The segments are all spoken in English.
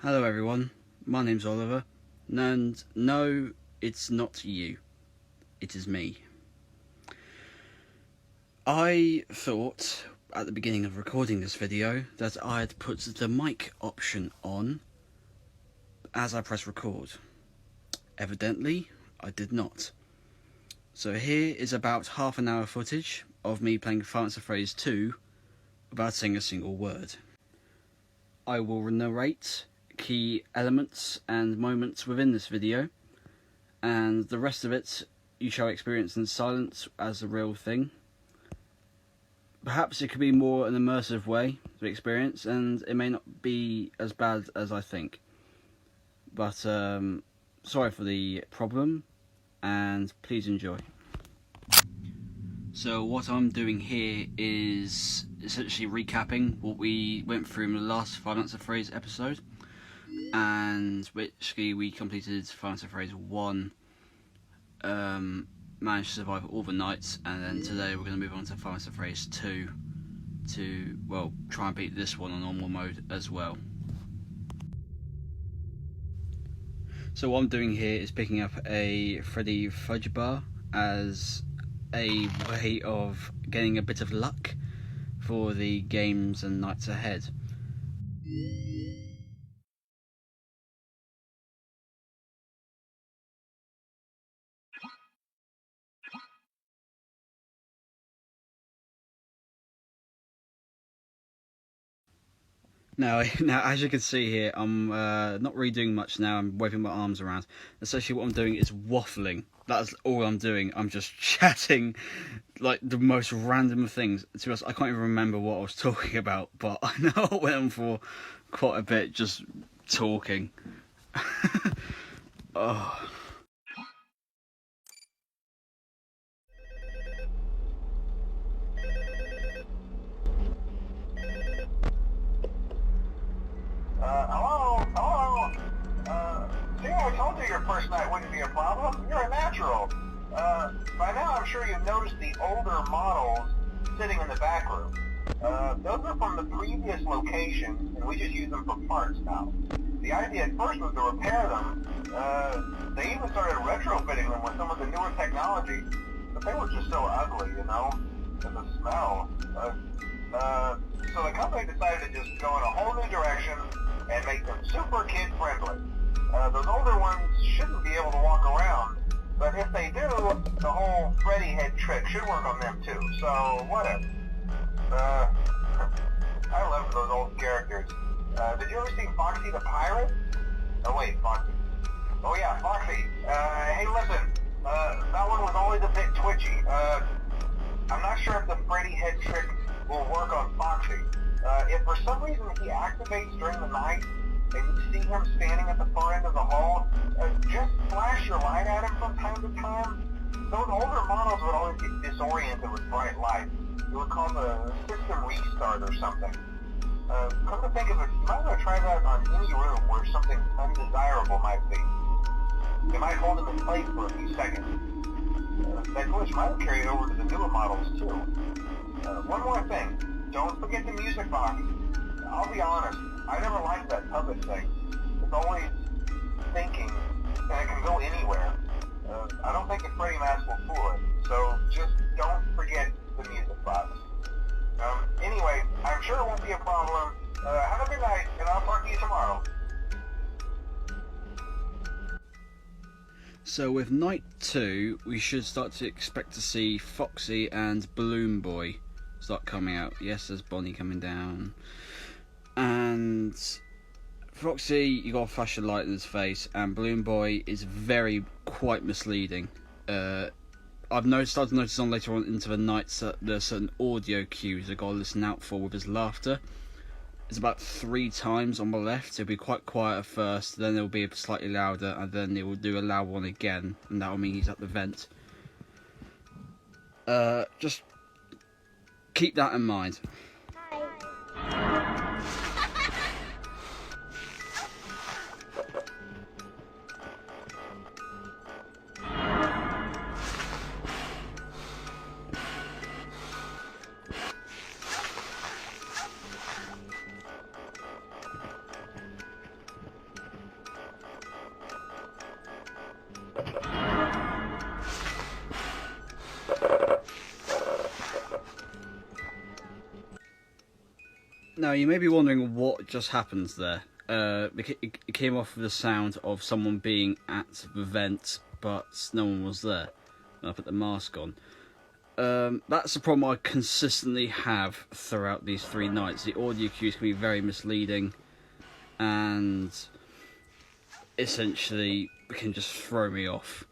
Hello everyone, my name's Oliver, and no, it's not you, it is me. I thought at the beginning of recording this video that I had put the mic option on as I press record. Evidently, I did not. So here is about half an hour footage of me playing Final Fantasy Phrase 2 without saying a single word. I will narrate key elements and moments within this video, and the rest of it you shall experience in silence as the real thing. Perhaps it could be more an immersive way to experience, and it may not be as bad as I think. But sorry for the problem, and please enjoy. So what I'm doing here is essentially recapping what we went through in the last Final Fantasy Phrase episode, and basically we completed Final Fantasy Phrase 1, managed to survive all the nights, and then today we're going to move on to Final Fantasy Phrase 2 to, well, try and beat this one on normal mode as well. So what I'm doing here is picking up a Freddy fudge bar as a way of getting a bit of luck for the games and nights ahead. Now, as you can see here, I'm not really doing much now. I'm waving my arms around. Essentially what I'm doing is waffling. That's all I'm doing. I'm just chatting like the most random things. To be honest, I can't even remember what I was talking about, but I know I went on for quite a bit just talking. Oh. Hello? See, I told you your first night wouldn't be a problem. You're a natural. By now I'm sure you've noticed the older models sitting in the back room. Those are from the previous location, and we just use them for parts now. The idea at first was to repair them. They even started retrofitting them with some of the newer technology, but they were just so ugly, you know? And the smell. So the company decided to just go in a whole new direction and make them super kid-friendly. Those older ones shouldn't be able to walk around, but if they do, the whole Freddy head trick should work on them too, so whatever. I love those old characters. Did you ever see Foxy the Pirate? Oh wait, Foxy. Oh yeah, Foxy. Hey listen, that one was always a bit twitchy. I'm not sure if the Freddy head trick will work on Foxy. If for some reason he activates during the night and you see him standing at the far end of the hall, just flash your light at him from time to time. Those older models would always get disoriented with bright light. It would cause a system restart or something. Come to think of it, you might want to try that on any room where something undesirable might be. It might hold him in place for a few seconds. That glitch might have carried over to the newer models too. One more thing. Don't forget the music box. I'll be honest, I never liked that puppet thing. It's always thinking, and it can go anywhere. I don't think a Freddy mask will fool it, so just don't forget the music box. Anyway, I'm sure it won't be a problem. Have a good night, and I'll talk to you tomorrow. So with night 2, we should start to expect to see Foxy and Balloon Boy start coming out. Yes, there's Bonnie coming down. And Foxy, you got to flash a light in his face, and Balloon Boy is quite misleading. I've started to notice on later on into the nights that there's certain audio cues I've got to listen out for with his laughter. It's about 3 times on the left. It'll be quite quiet at first, then it'll be slightly louder, and then it will do a loud one again, and that will mean he's at the vent. Just keep that in mind. Now, you may be wondering what just happened there. It came off with the sound of someone being at the vent, but no one was there when I put the mask on. That's the problem I consistently have throughout these 3 nights. The audio cues can be very misleading, and essentially can just throw me off.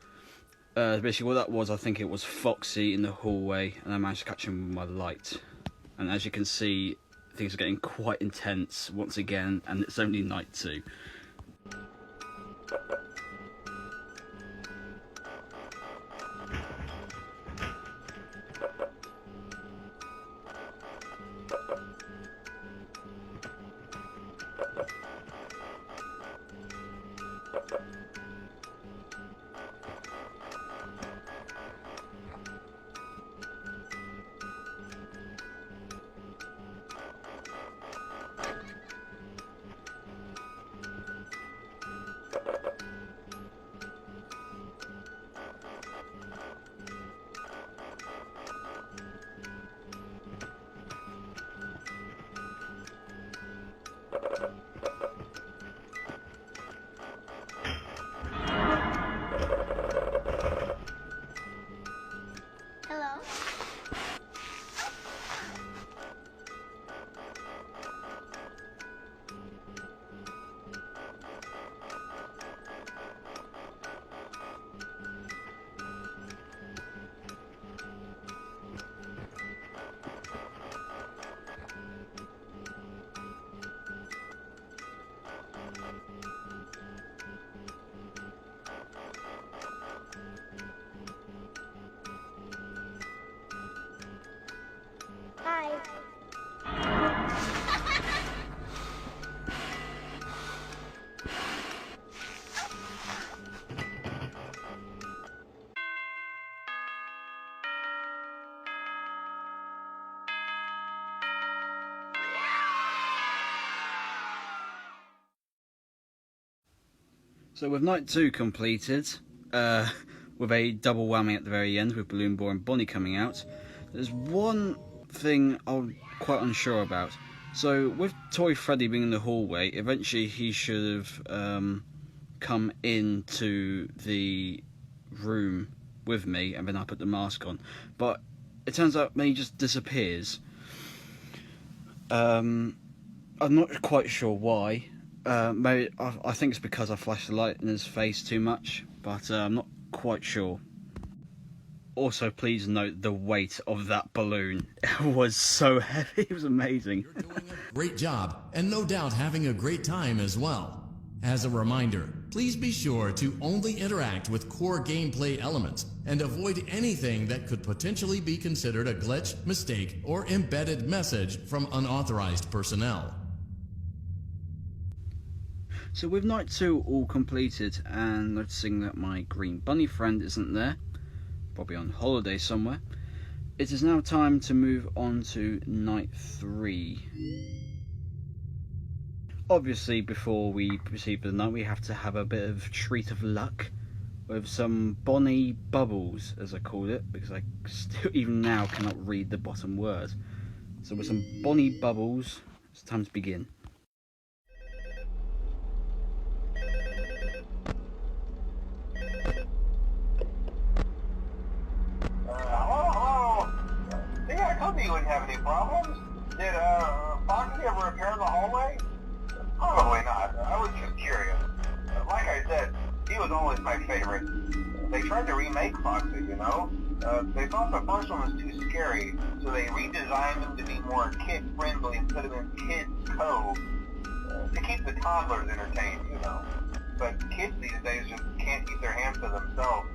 Basically what that was, I think it was Foxy in the hallway, and I managed to catch him with my light. And as you can see, things are getting quite intense once again, and it's only night 2. So with night 2 completed, with a double whammy at the very end with Balloon Boy and Bonnie coming out, there's one thing I'm quite unsure about. So with Toy Freddy being in the hallway, eventually he should have come into the room with me, and then I put the mask on. But it turns out he just disappears. I'm not quite sure why. Maybe I think it's because I flashed the light in his face too much, but I'm not quite sure. Also, please note the weight of that balloon. It was so heavy, it was amazing. You're doing a great job, and no doubt having a great time as well. As a reminder, please be sure to only interact with core gameplay elements and avoid anything that could potentially be considered a glitch, mistake, or embedded message from unauthorized personnel. So with night 2 all completed, and noticing that my green bunny friend isn't there, probably on holiday somewhere, it is now time to move on to night 3. Obviously, before we proceed with the night, we have to have a bit of treat of luck with some Bonnie bubbles, as I called it, because I still, even now, cannot read the bottom word. So with some Bonnie bubbles, it's time to begin. You wouldn't have any problems. Did Foxy ever repair the hallway? Probably not. I was just curious. Like I said, he was always my favorite. They tried to remake Foxy, you know? They thought the first one was too scary, so they redesigned him to be more kid-friendly instead of in Kids Cove, to keep the toddlers entertained, you know. But kids these days just can't keep their hands to themselves.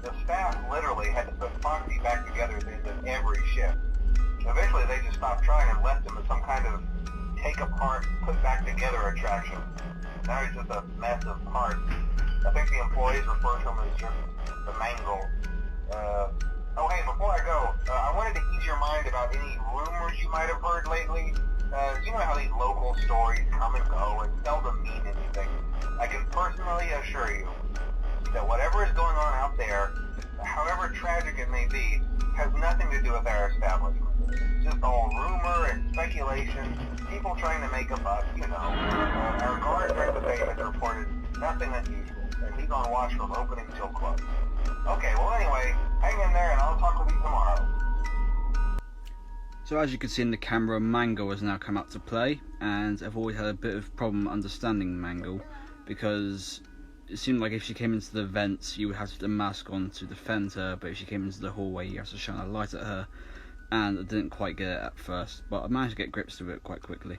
The staff literally had to put Foxy back together at the end of every shift. Eventually they just stopped trying and left him as some kind of take apart, put back together attraction. Now he's just a mess of parts. I think the employees refer to him as just the mangle. Oh hey, before I go, I wanted to ease your mind about any rumors you might have heard lately. You know how these local stories come and go and seldom mean anything. I can personally assure you that whatever is going on out there, however tragic it may be, has nothing to do with our establishment. It's just all rumor and speculation. speculation, people trying to make a buck, you know. Our guard during the payment reported nothing unusual, and he's on watch from opening till close. Okay, well anyway, hang in there and I'll talk with you tomorrow. So as you can see in the camera, Mangle has now come up to play, and I've always had a bit of problem understanding Mangle, because it seemed like if she came into the vents you would have to put a mask on to defend her, but if she came into the hallway you have to shine a light at her, and I didn't quite get it at first, but I managed to get grips to it quite quickly.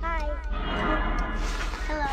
Hi. Hello.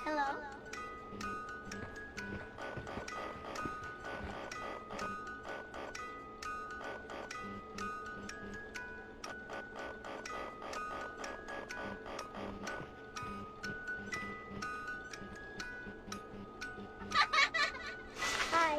Hello. Hi.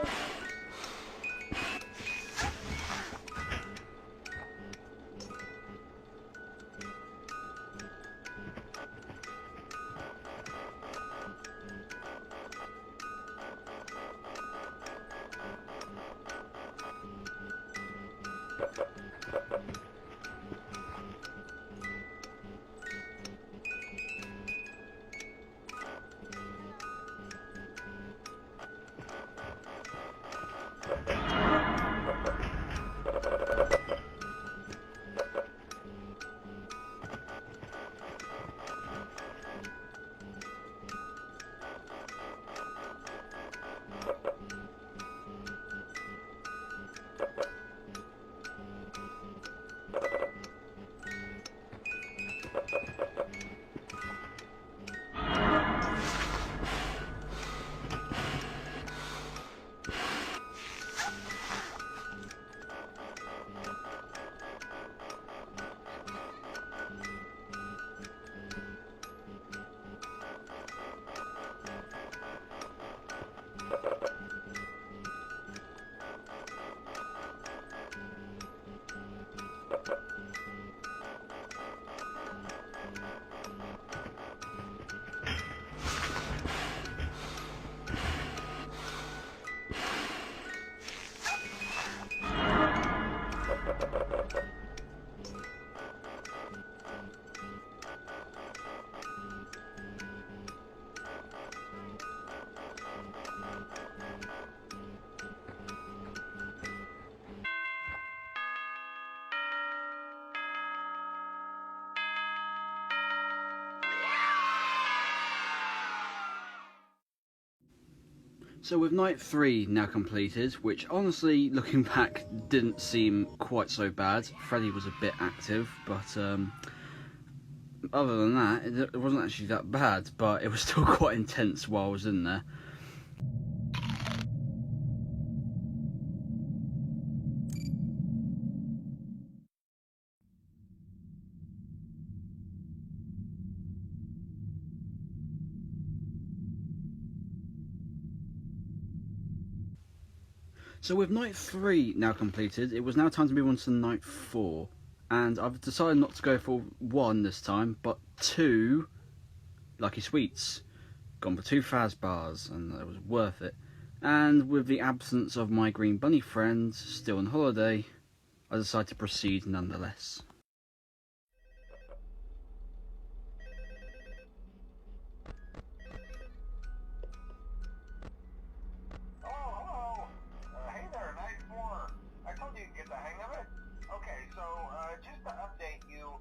So with night 3 now completed, which honestly, looking back, didn't seem quite so bad. Freddy was a bit active, but other than that, it wasn't actually that bad, but it was still quite intense while I was in there. So with night 3 now completed, it was now time to move on to night 4. And I've decided not to go for 1 this time, but 2 Lucky Sweets. Gone for 2 Faz bars, and it was worth it. And with the absence of my green bunny friend still on holiday, I decided to proceed nonetheless. Oh, hello. Hey there, nice four. I told you you'd get the hang of it. Okay, so just to update you,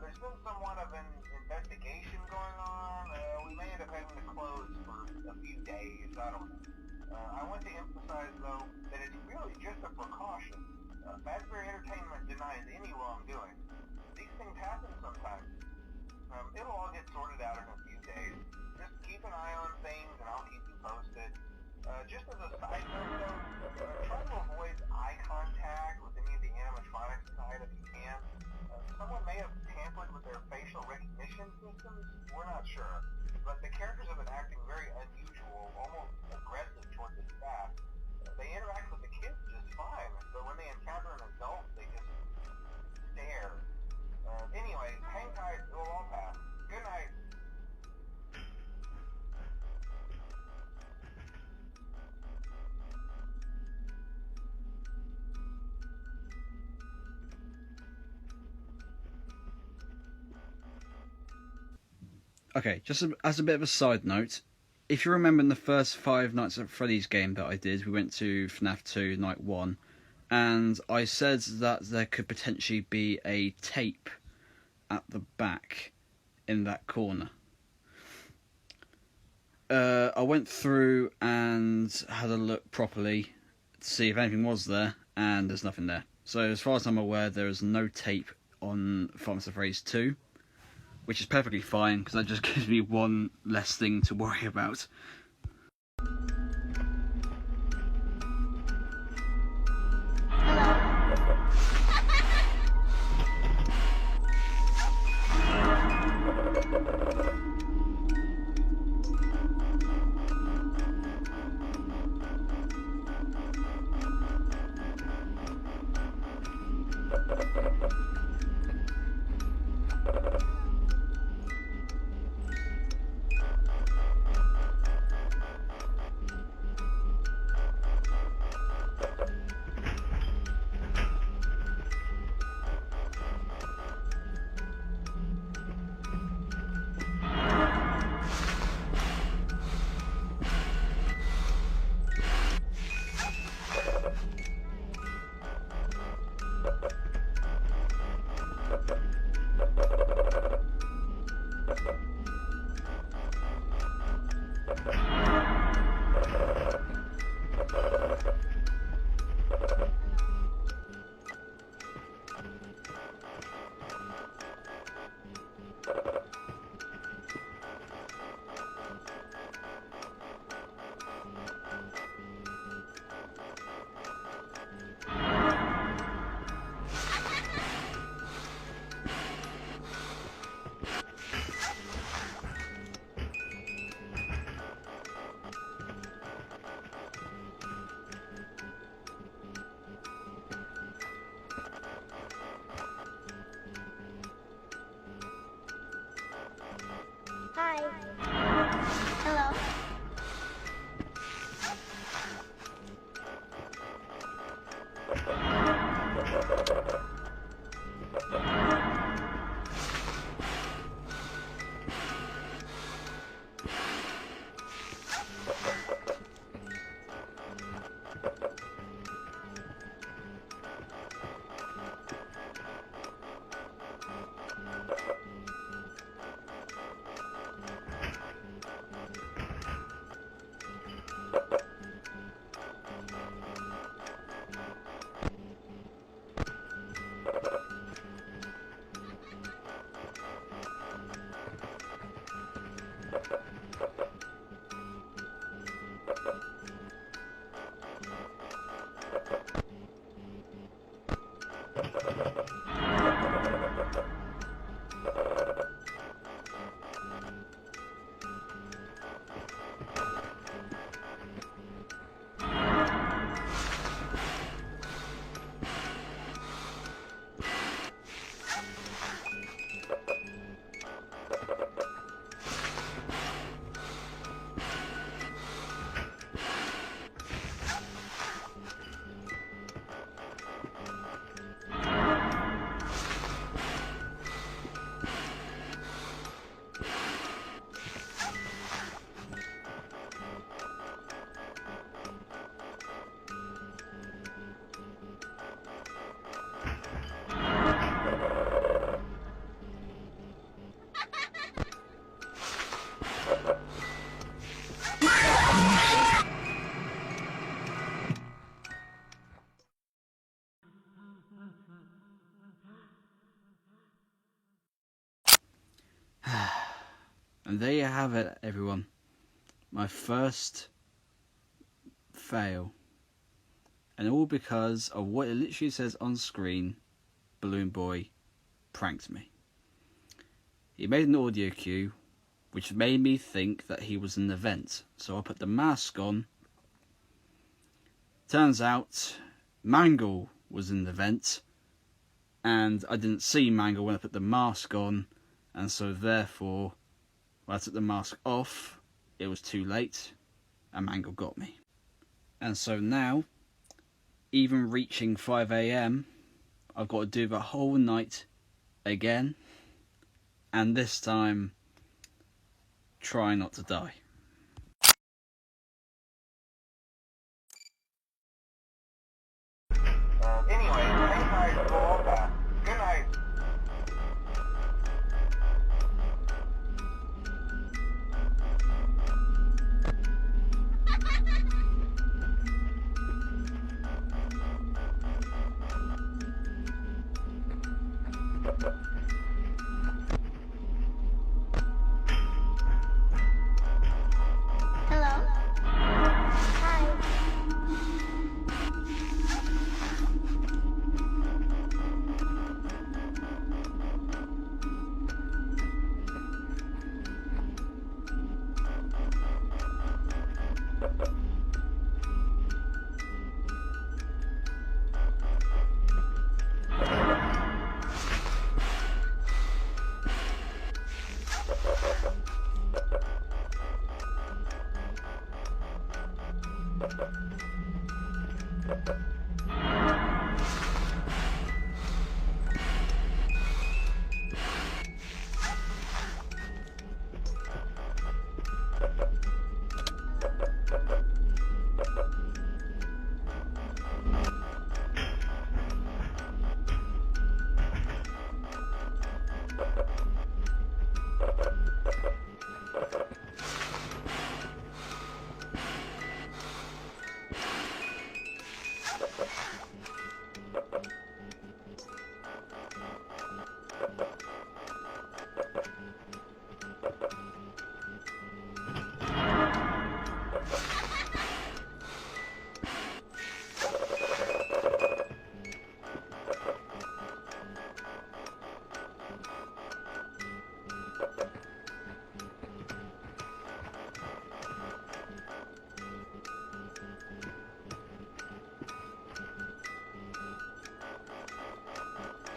there's been somewhat of an investigation going on. We may end up having to close for a few days. I don't know. I want to emphasize, though, that it's really just a precaution. Fazbear Entertainment denies any wrongdoing. These things happen sometimes. It'll all get sorted out in a few days. Just keep an eye on things, and I'll keep you posted. Just as a side note, though, try to avoid eye contact with any of the animatronics side if you can. Someone may have tampered with their facial recognition systems. We're not sure. But the characters have been acting very unusual, almost aggressive toward the staff. They interact with the kids just fine, but when they encounter an adult, they just stare. Anyway, hang tight, it'll all pass. Good night. Okay, just as a bit of a side note, if you remember in the first Five Nights at Freddy's game that I did, we went to FNAF 2 Night 1, and I said that there could potentially be a tape at the back in that corner. I went through and had a look properly to see if anything was there, and there's nothing there. So as far as I'm aware, there is no tape on Five Nights at Freddy's 2. Which is perfectly fine, because that just gives me one less thing to worry about. And there you have it, everyone. My first fail. And all because of what it literally says on screen. Balloon Boy pranked me. He made an audio cue which made me think that he was in the vent. So I put the mask on. Turns out Mangle was in the vent, and I didn't see Mangle when I put the mask on, and so therefore when I took the mask off it was too late and Mangle got me. And so now, even reaching 5 AM, I've got to do the whole night again, and this time try not to die. Anyway, thanks guys for all that. Good night. Hello? Hi.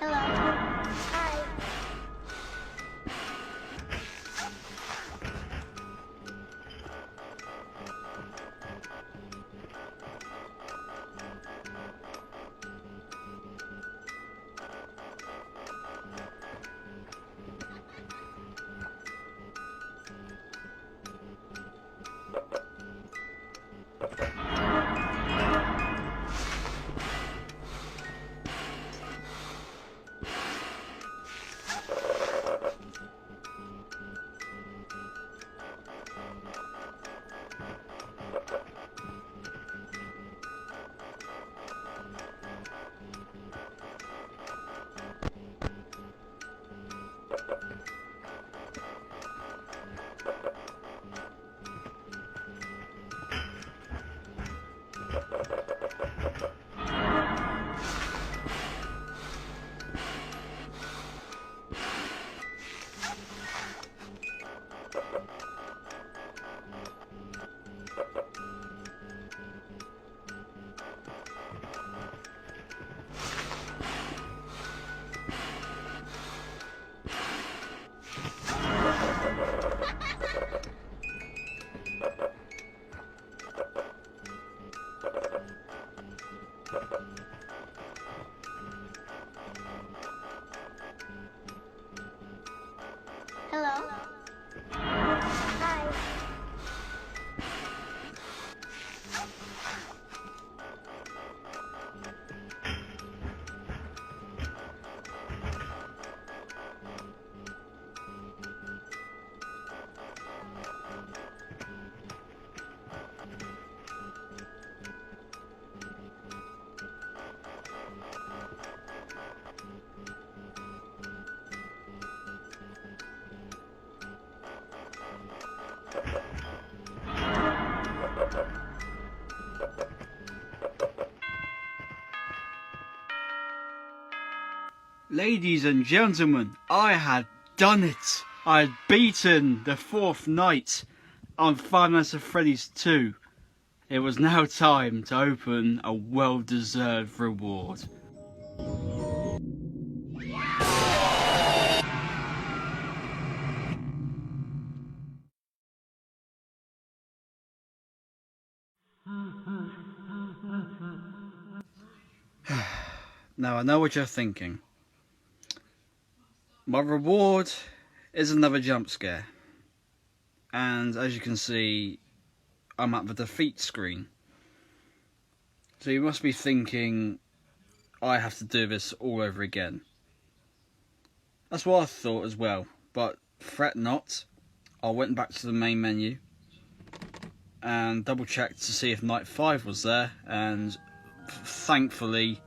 Hello. Hi. Ladies and gentlemen, I had done it. I had beaten the 4th night on Five Nights at Freddy's 2. It was now time to open a well-deserved reward. Now I know what you're thinking. My reward is another jump scare. And as you can see, I'm at the defeat screen. So you must be thinking, I have to do this all over again. That's what I thought as well, but fret not. I went back to the main menu and double checked to see if night 5 was there, and thankfully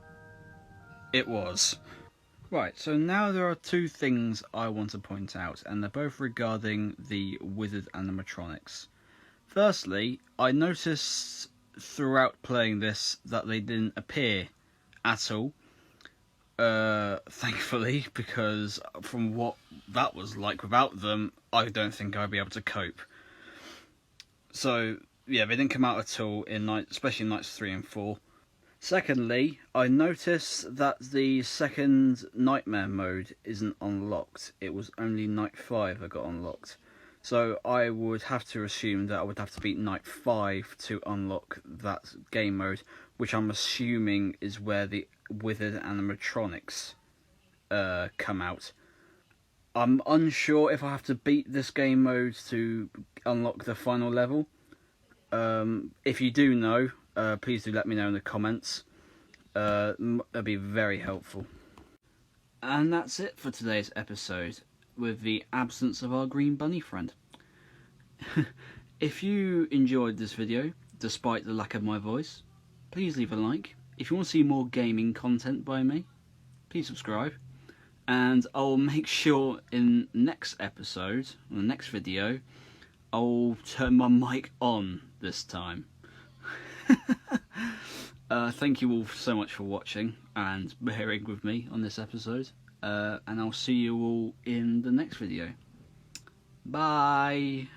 it was. Right, so now there are two things I want to point out, and they're both regarding the withered animatronics. Firstly, I noticed throughout playing this that they didn't appear at all. Thankfully, because from what that was like without them, I don't think I'd be able to cope. So, yeah, they didn't come out at all, especially in nights 3 and 4. Secondly, I noticed that the second nightmare mode isn't unlocked. It was only night 5 that got unlocked. So I would have to assume that I would have to beat night 5 to unlock that game mode, which I'm assuming is where the withered animatronics come out. I'm unsure if I have to beat this game mode to unlock the final level. If you do know, please do let me know in the comments. That'd be very helpful. And that's it for today's episode, with the absence of our green bunny friend. If you enjoyed this video, despite the lack of my voice, please leave a like. If you want to see more gaming content by me, please subscribe. And I'll make sure in next episode, or the next video, I'll turn my mic on this time. Thank you all so much for watching and bearing with me on this episode. And I'll see you all in the next video. Bye!